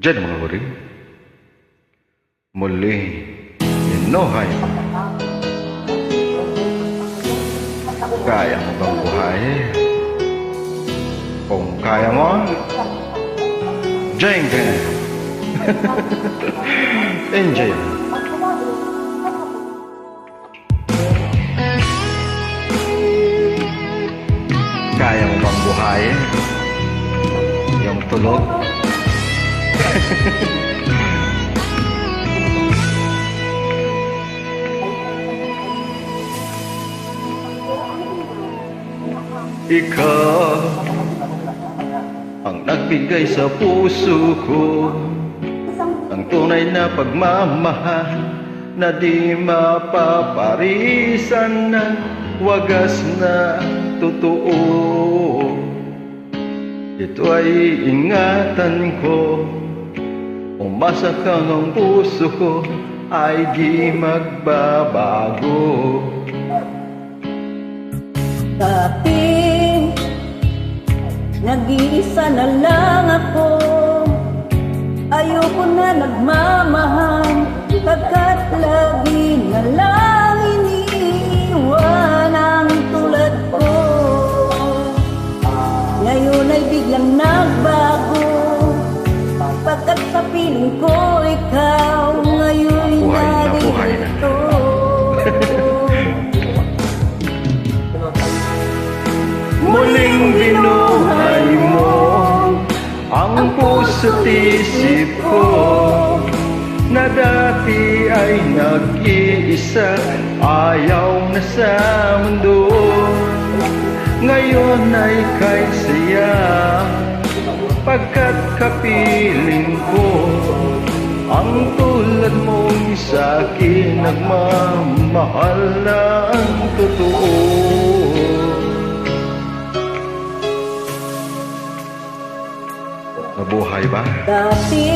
Diyan mga huri, muli inuhay. Kaya mo bang buhay? Kung kaya mo, diyan ka na. Enjoy. Kaya mo bang buhay? Yung tulog? Ikaw ang nagbigay sa puso ko ng tunay na pagmamahal na di mapaparisan ng wagas na totoo. Ito ay ingatan ko, umasa kang ang puso ko ay di magbabago. Dati, nag-iisa na lang ako. Ayoko na nagmamahal, pagkat lagi na lang iniiwan ang tulad ko. Ngayon ay biglang nagbago, pagkat sa piling ko ikaw ngayon narito. Muling binuhay mo ang puso't isip ko na dati ay nag-iisa, ayaw na sa mundo. Ngayon ay kay saya, pagkat kapiling ko ang tulad mong sa'kin nagmamahal ng totoo. Mabuhay ba? Dati,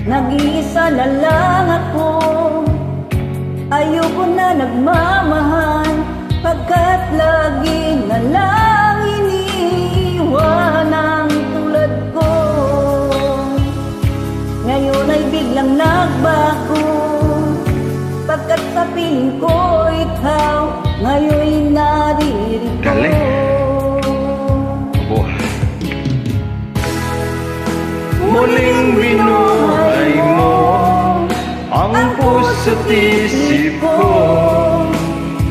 nag-iisa na lang ako. Ayoko na nagmamahal, pagkat lagi na lang iniiwan ang tulad ko. Ngayon ay biglang nagbago, pagkat sa piling ko ikaw ngayon naririto. Galing. Muling binuhay mo ang puso't isip ko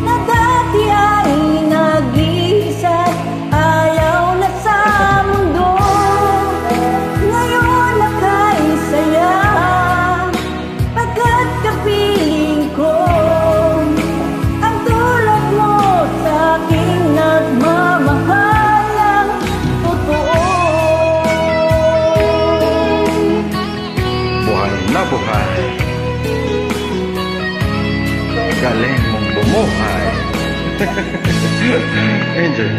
na dati ay nag-iisa, ayaw na sa mundo. Ngayon na kay saya, pagkat kapiling ko ang tulad mo sa'king nagmamahal ng totoo. Na buhay, galing mong bumuhay. Enjoy.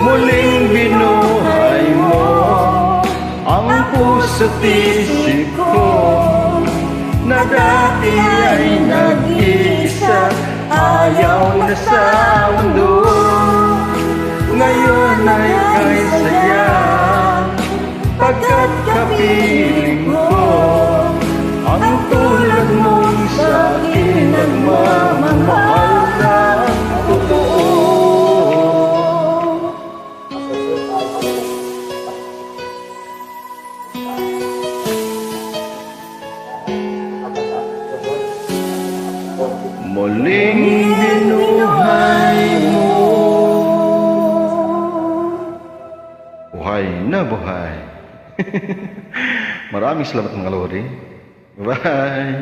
Muling binuhay mo ang puso't isip ko na dati ay nag-iisa, ayaw na sa mundo. Ngayon ay kay saya, pagkat kapiling ko ang tulad mong sa'kin nagmamahal ng totoo. Muling binuhay mo. Buhay na buhay. Maraming salamat mga lodi. Bye!